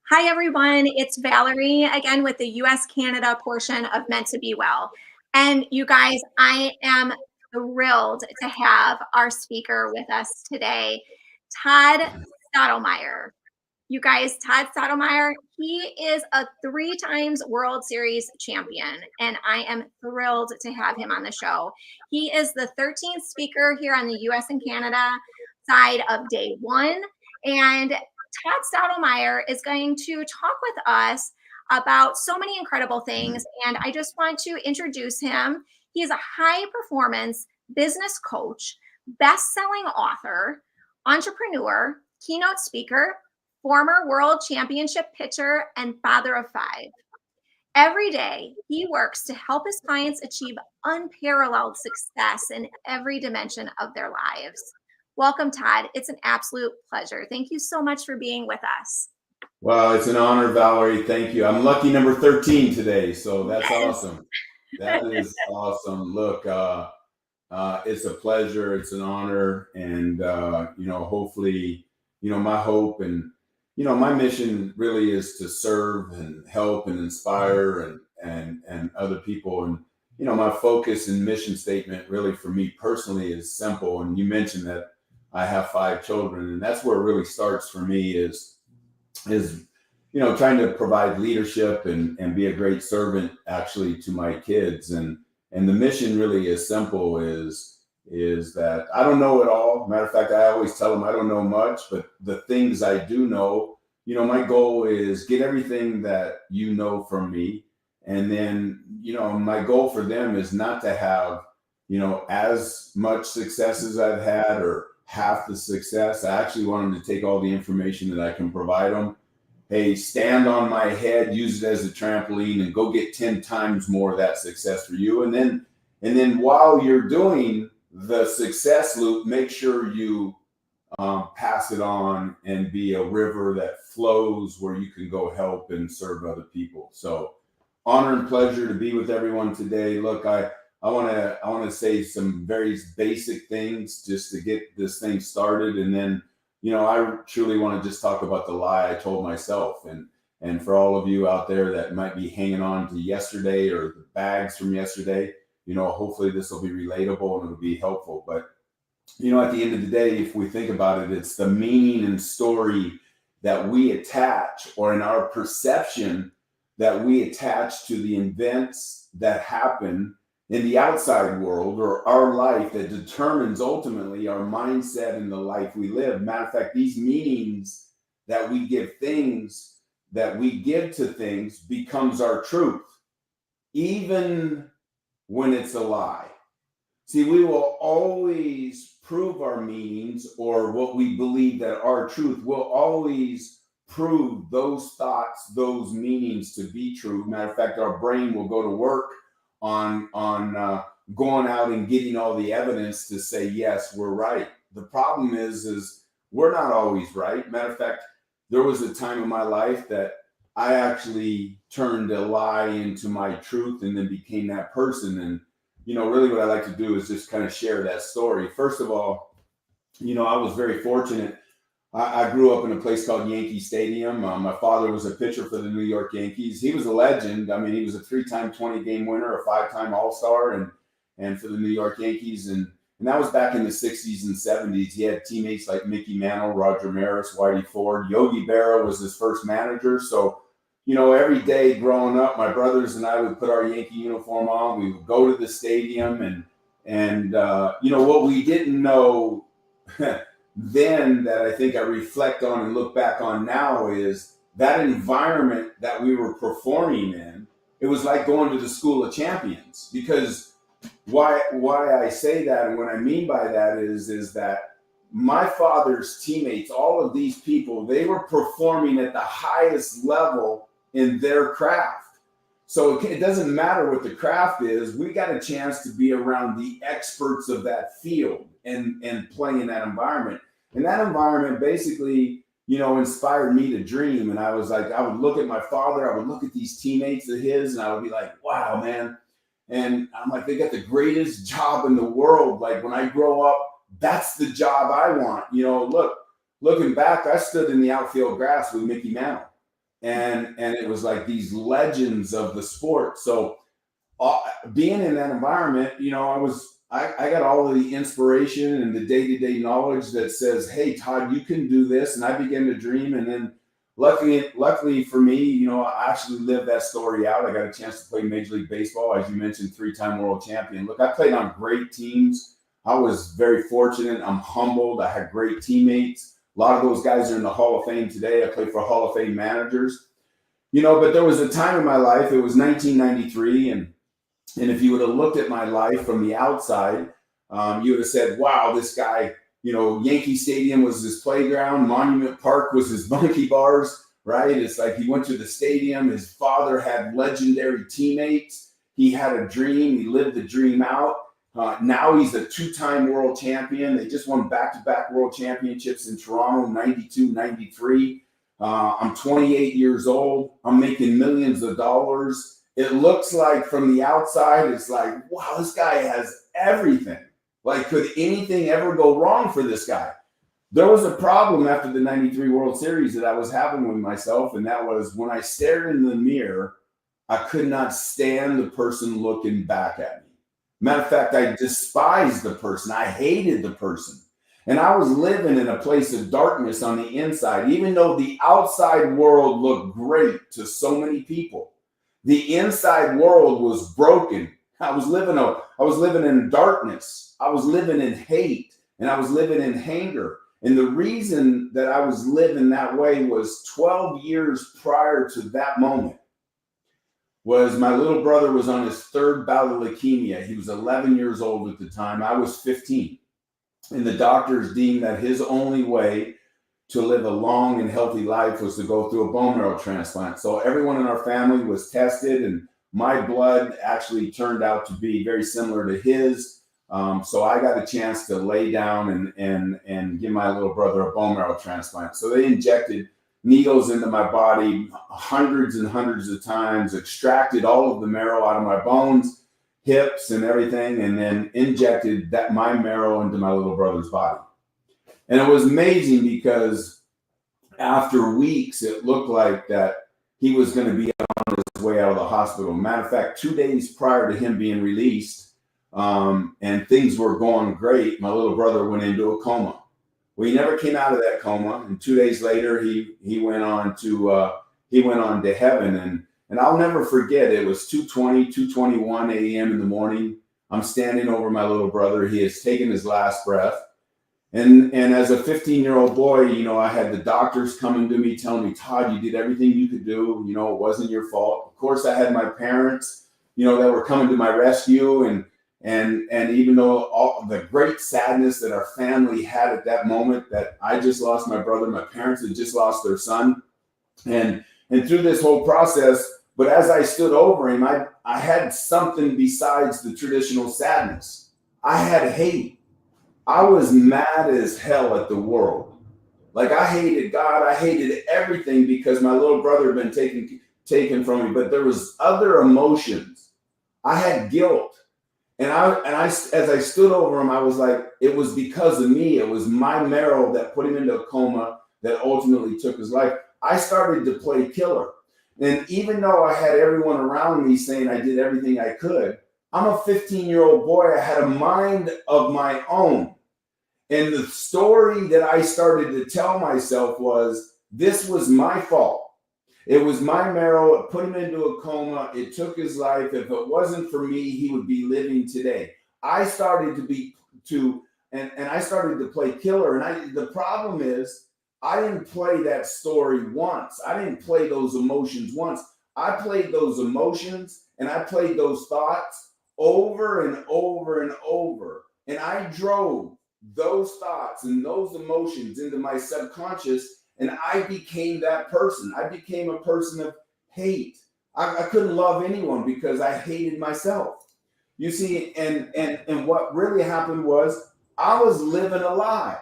Hi, everyone. It's Valerie again with the US Canada portion of Meant to Be Well. And you guys, I am thrilled to have our speaker with us today, Todd Stottlemyre. You guys, Todd Stottlemyre, he is a 3 times World Series champion, and I am thrilled to have him on the show. He is the 13th speaker here on the US and Canada side of day one. And Todd Stottlemyre is going to talk with us about so many incredible things. And I just want to introduce him. He is a high performance business coach, best-selling author, entrepreneur, keynote speaker, former world championship pitcher, and father of 5. Every day, he works to help his clients achieve unparalleled success in every dimension of their lives. Welcome, Todd. It's an absolute pleasure. Thank you so much for being with us. Well, it's an honor, Valerie. Thank you. I'm lucky number 13 today, so that's Yes. awesome. That is awesome. Look, it's a pleasure. It's an honor, and hopefully, my hope and my mission really is to serve and help and inspire and other people. And my focus and mission statement really for me personally is simple. And you mentioned that I have 5 children, and that's where it really starts for me is trying to provide leadership and be a great servant actually to my kids. And the mission really is simple is that I don't know it all. Matter of fact, I always tell them I don't know much, but the things I do know, my goal is get everything that you know from me. And then, my goal for them is not to have, as much success as I've had or half the success. I actually want them to take all the information that I can provide them. Hey, stand on my head, use it as a trampoline, and go get 10 times more of that success for you. And then while you're doing the success loop, make sure you pass it on and be a river that flows where you can go help and serve other people. So, honor and pleasure to be with everyone today. Look, I want to say some very basic things just to get this thing started, and then I truly want to just talk about the lie I told myself, and for all of you out there that might be hanging on to yesterday or the bags from yesterday, hopefully this will be relatable and it'll be helpful. But at the end of the day, if we think about it, it's the meaning and story that we attach, or in our perception that we attach to the events that happen in the outside world or our life, that determines ultimately our mindset and the life we live. Matter of fact, these meanings that we give things, that we give to things, becomes our truth, even when it's a lie. See, we will always prove our meanings, or what we believe that our truth will always prove those thoughts, those meanings to be true. Matter of fact, our brain will go to work on going out and getting all the evidence to say, yes, we're right. The problem is we're not always right. Matter of fact, there was a time in my life that I actually turned a lie into my truth and then became that person. And, really what I like to do is just kind of share that story. First of all, I was very fortunate. I grew up in a place called Yankee Stadium. My father was a pitcher for the New York Yankees. He was a legend. I mean, he was a 3-time 20-game winner, a 5-time All-Star, and for the New York Yankees. And that was back in the 60s and 70s. He had teammates like Mickey Mantle, Roger Maris, Whitey Ford. Yogi Berra was his first manager. So, every day growing up, my brothers and I would put our Yankee uniform on. We would go to the stadium, and what we didn't know then, that I think I reflect on and look back on now, is that environment that we were performing in. It was like going to the School of Champions. Because why I say that, and what I mean by that is that my father's teammates, all of these people, they were performing at the highest level in their craft. So it doesn't matter what the craft is. We got a chance to be around the experts of that field and play in that environment. And that environment basically, inspired me to dream. And I was like, I would look at my father, I would look at these teammates of his, and I would be like, wow, man. And I'm like, they got the greatest job in the world. Like, when I grow up, that's the job I want. Looking back, I stood in the outfield grass with Mickey Mantle. and it was like these legends of the sport. So being in that environment, I got all of the inspiration and the day-to-day knowledge that says, hey, Todd, you can do this. And I began to dream. And then luckily for me, I actually lived that story out. I got a chance to play Major League Baseball, as you mentioned, 3-time world champion. Look, I played on great teams. I was very fortunate. I'm humbled. I had great teammates. A lot of those guys are in the Hall of Fame today. I played for Hall of Fame managers. But there was a time in my life, it was 1993, and if you would have looked at my life from the outside, you would have said, wow, this guy, Yankee Stadium was his playground, Monument Park was his monkey bars, right? It's like he went to the stadium. His father had legendary teammates. He had a dream. He lived the dream out. Now he's a 2-time world champion. They just won back-to-back world championships in Toronto, 92, 93. I'm 28 years old. I'm making millions of dollars. It looks like from the outside, it's like, wow, this guy has everything. Like, could anything ever go wrong for this guy? There was a problem after the 93 World Series that I was having with myself, and that was when I stared in the mirror, I could not stand the person looking back at me. Matter of fact, I despised the person. I hated the person. And I was living in a place of darkness on the inside, even though the outside world looked great to so many people. The inside world was broken. I was living in darkness. I was living in hate, and I was living in anger. And the reason that I was living that way was 12 years prior to that moment was my little brother was on his 3rd bout of leukemia. He was 11 years old at the time. I was 15. And the doctors deemed that his only way to live a long and healthy life was to go through a bone marrow transplant. So everyone in our family was tested, and my blood actually turned out to be very similar to his. So I got a chance to lay down and give my little brother a bone marrow transplant. So they injected needles into my body hundreds and hundreds of times, extracted all of the marrow out of my bones, hips and everything, and then injected my marrow into my little brother's body. And it was amazing because after weeks, it looked like that he was going to be on his way out of the hospital. Matter of fact, 2 days prior to him being released, and things were going great, my little brother went into a coma. Well, he never came out of that coma, and 2 days later, he went on to heaven. And I'll never forget, it was 2:21 a.m. in the morning. I'm standing over my little brother. He has taken his last breath. And as a 15-year-old boy, I had the doctors coming to me telling me, Todd, you did everything you could do. It wasn't your fault. Of course, I had my parents, that were coming to my rescue. And even though all the great sadness that our family had at that moment, that I just lost my brother, my parents had just lost their son. And through this whole process, but as I stood over him, I had something besides the traditional sadness. I had hate. I was mad as hell at the world. Like, I hated God. I hated everything because my little brother had been taken from me. But there was other emotions. I had guilt. And as I stood over him, I was like, it was because of me. It was my marrow that put him into a coma that ultimately took his life. I started to play killer. And even though I had everyone around me saying I did everything I could, I'm a 15-year-old boy. I had a mind of my own. And the story that I started to tell myself was, this was my fault. It was my marrow. It put him into a coma. It took his life. If it wasn't for me, he would be living today. I started I started to play killer. And the problem is, I didn't play that story once. I didn't play those emotions once. I played those emotions and I played those thoughts over and over and over. And I drove those thoughts and those emotions into my subconscious, and I became that person. I became a person of hate. I couldn't love anyone because I hated myself. You see, and what really happened was I was living a lie.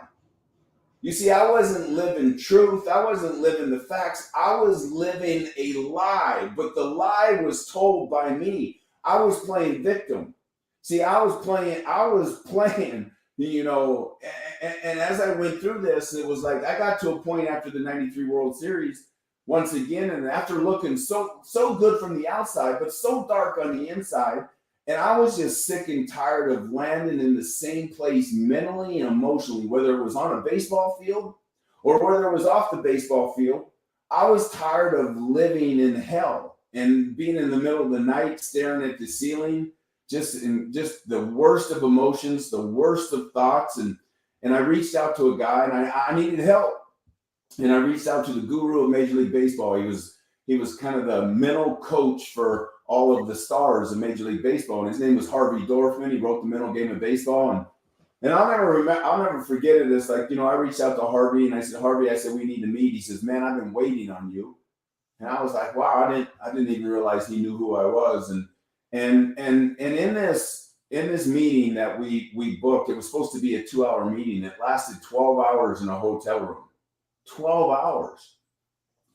You see, I wasn't living truth. I wasn't living the facts. I was living a lie, but the lie was told by me. I was playing victim. See, I was playing, and as I went through this, it was like I got to a point after the 93 World Series once again. And after looking so good from the outside, but so dark on the inside, and I was just sick and tired of landing in the same place mentally and emotionally, whether it was on a baseball field or whether it was off the baseball field. I was tired of living in hell and being in the middle of the night staring at the ceiling, just the worst of emotions, the worst of thoughts. And I reached out to a guy, and I needed help. And I reached out to the guru of Major League Baseball. He was kind of the mental coach for all of the stars of Major League Baseball, and his name was Harvey Dorfman. He wrote The Mental Game of Baseball, and I'll never forget it. It's like, I reached out to Harvey, and I said, Harvey, we need to meet. He says, man, I've been waiting on you. And I was like, wow, I didn't even realize he knew who I was. And in this meeting that we booked, it was supposed to be a 2-hour meeting. It lasted 12 hours in a hotel room. 12 hours.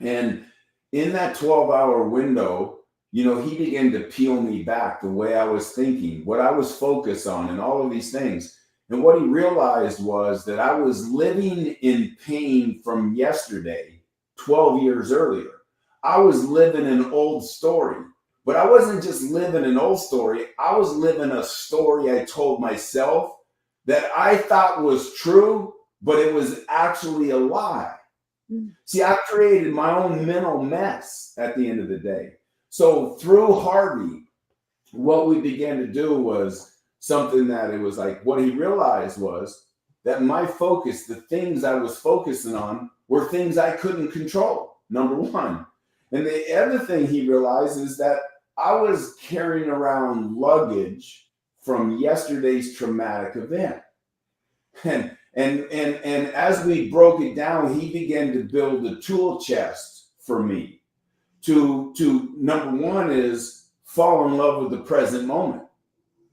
And in that 12-hour window, he began to peel me back the way I was thinking, what I was focused on, and all of these things. And what he realized was that I was living in pain from yesterday, 12 years earlier. I was living an old story, but I wasn't just living an old story. I was living a story I told myself that I thought was true, but it was actually a lie. See, I created my own mental mess at the end of the day. So through Harvey, what we began to do was something that it was like, what he realized was that my focus, the things I was focusing on, were things I couldn't control, number one. And the other thing he realized is that I was carrying around luggage from yesterday's traumatic event. And as we broke it down, he began to build a tool chest for me to number one is fall in love with the present moment.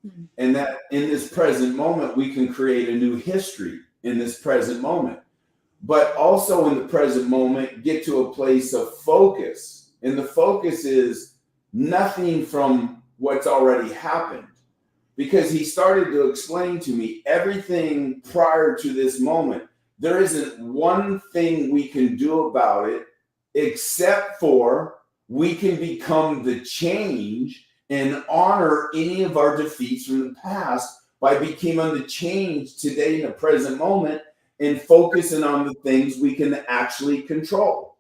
Mm-hmm. And that in this present moment, we can create a new history in this present moment, but also in the present moment, get to a place of focus. And the focus is nothing from what's already happened. Because he started to explain to me everything prior to this moment. There isn't one thing we can do about it, except for we can become the change and honor any of our defeats from the past by becoming the change today in the present moment and focusing on the things we can actually control.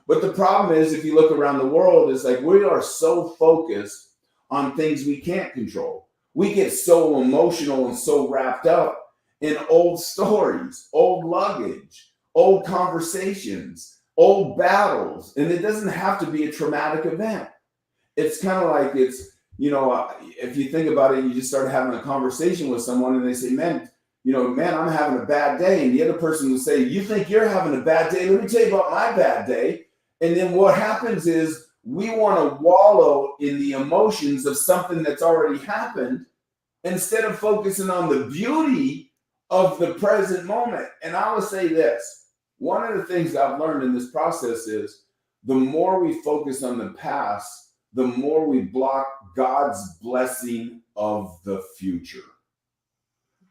But the problem is, if you look around the world, it's like we are so focused on things we can't control. We get so emotional and so wrapped up in old stories, old luggage, old conversations, old battles. And it doesn't have to be a traumatic event. It's kind of like if you think about it, you just start having a conversation with someone and they say, man, I'm having a bad day. And the other person will say, you think you're having a bad day? Let me tell you about my bad day. And then what happens is, we want to wallow in the emotions of something that's already happened instead of focusing on the beauty of the present moment. And I will say this, one of the things I've learned in this process is the more we focus on the past, the more we block God's blessing of the future.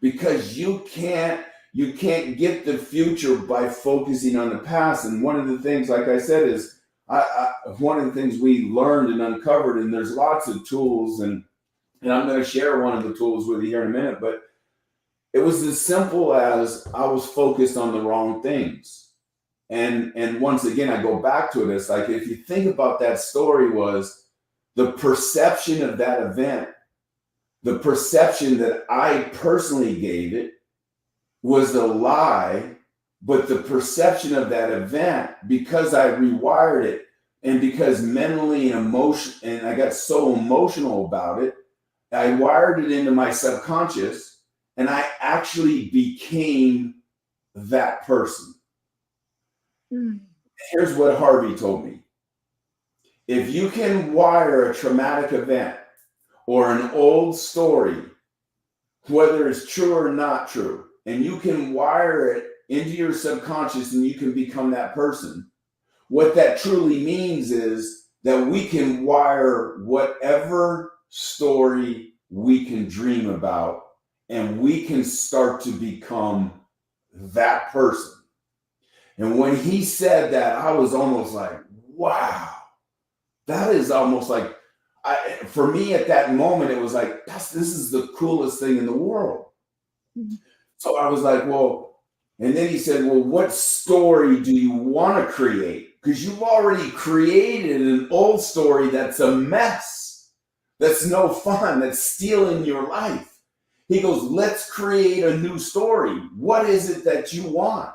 Because you can't get the future by focusing on the past. And one of the things, like I said, is one of the things we learned and uncovered, and there's lots of tools, and I'm going to share one of the tools with you here in a minute, but it was as simple as I was focused on the wrong things. And once again, I go back to it. It's like, if you think about that story, was the perception of that event, the perception that I personally gave it was a lie. But the perception of that event, because I rewired it, and because mentally and and I got so emotional about it, I wired it into my subconscious, and I actually became that person. Mm. Here's what Harvey told me. If you can wire a traumatic event or an old story, whether it's true or not true, and you can wire it into your subconscious and you can become that person, what that truly means is that we can wire whatever story we can dream about, and we can start to become that person. And when he said that, I was almost like, wow, that is almost like, for me at that moment, it was like, this is the coolest thing in the world. Mhm. So I was like, well, and then he said, well, what story do you want to create? Because you've already created an old story that's a mess, that's no fun, that's stealing your life. He goes, let's create a new story. What is it that you want?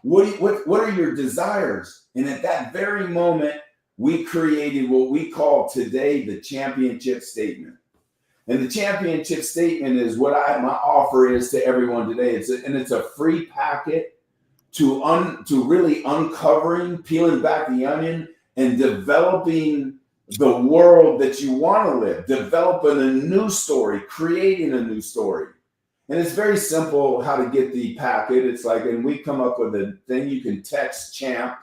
What are your desires? And at that very moment, we created what we call today the championship statement. And the championship statement is what my offer is to everyone today. It's a free packet to really uncovering, peeling back the onion, and developing the world that you want to live, developing a new story, creating a new story. And it's very simple how to get the packet. It's like, and we come up with a thing you can text champ,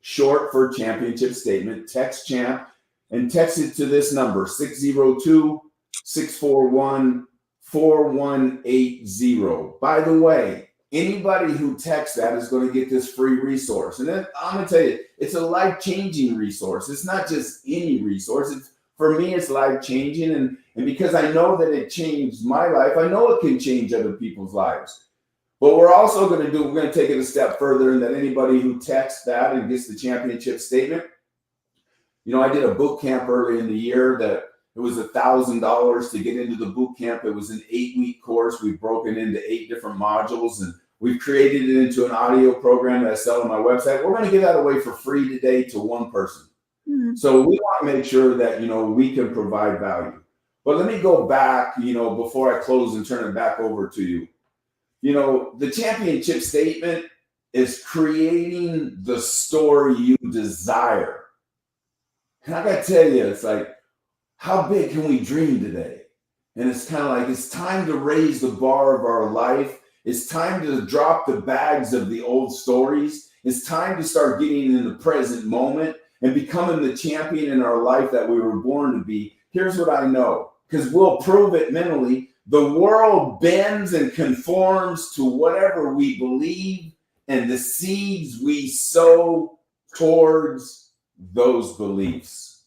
short for championship statement, text champ, and text it to this number, 602-641-4180. By the way, anybody who texts that is going to get this free resource. And then I'm going to tell you, it's a life-changing resource. It's not just any resource. For me, it's life-changing. And because I know that it changed my life, I know it can change other people's lives. But we're also going to take it a step further, and that anybody who texts that and gets the championship statement, I did a boot camp early in the year that it was $1,000 to get into the boot camp. It was an 8-week course. We've broken into 8 different modules, and we've created it into an audio program that I sell on my website. We're going to give that away for free today to one person. Mm-hmm. So we want to make sure that, we can provide value. But let me go back, before I close and turn it back over to you. The championship statement is creating the story you desire. And I got to tell you, it's like, how big can we dream today? And it's kind of like, it's time to raise the bar of our life. It's time to drop the bags of the old stories. It's time to start getting in the present moment and becoming the champion in our life that we were born to be. Here's what I know, because we'll prove it mentally. The world bends and conforms to whatever we believe, and the seeds we sow towards those beliefs.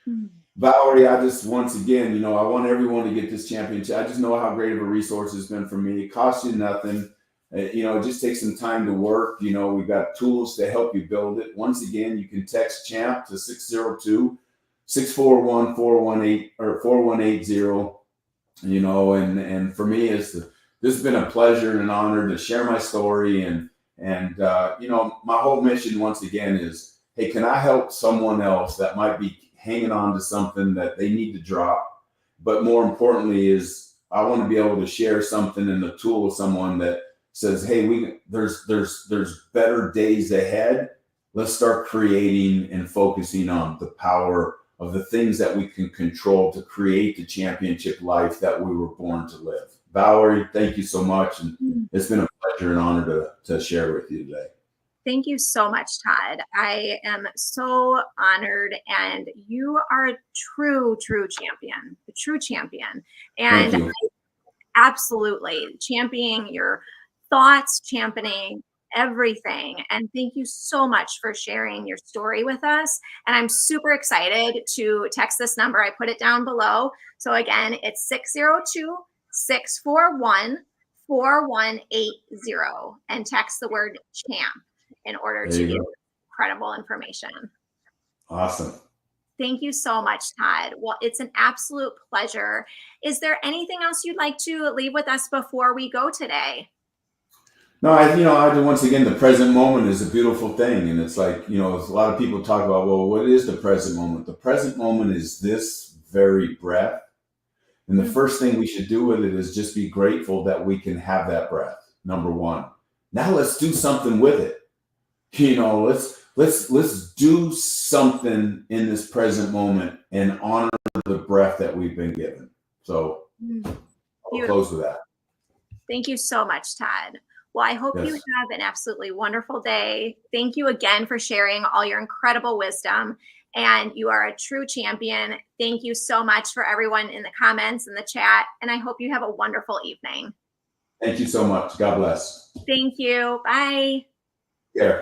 Mm-hmm. Valerie, I just, once again, I want everyone to get this championship. I just know how great of a resource it's been for me. It costs you nothing. It just takes some time to work. We've got tools to help you build it. Once again, you can text CHAMP to 602-641-418 or 4180. And for me, this has been a pleasure and an honor to share my story. And my whole mission, once again, is, hey, can I help someone else that might be hanging on to something that they need to drop? But more importantly is, I want to be able to share something in the tool with someone that says, hey, there's better days ahead. Let's start creating and focusing on the power of the things that we can control to create the championship life that we were born to live. Valerie, thank you so much. And it's been a pleasure and honor to share with you today. Thank you so much, Todd. I am so honored, and you are a true champion, a true champion. And absolutely championing your thoughts, championing everything. And thank you so much for sharing your story with us. And I'm super excited to text this number. I put it down below. So again, it's 602-641-4180 and text the word CHAMP in order to get incredible information. Awesome. Thank you so much, Todd. Well, it's an absolute pleasure. Is there anything else you'd like to leave with us before we go today? No, I once again, the present moment is a beautiful thing. And it's like, a lot of people talk about, well, what is the present moment? The present moment is this very breath. And the first thing we should do with it is just be grateful that we can have that breath. Number one. Now let's do something with it. Let's do something in this present moment and honor the breath that we've been given. So I'll close with that. Thank you so much, Todd. Well, I hope you have an absolutely wonderful day. Thank you again for sharing all your incredible wisdom. And you are a true champion. Thank you so much for everyone in the comments and the chat. And I hope you have a wonderful evening. Thank you so much. God bless. Thank you. Bye. Yeah.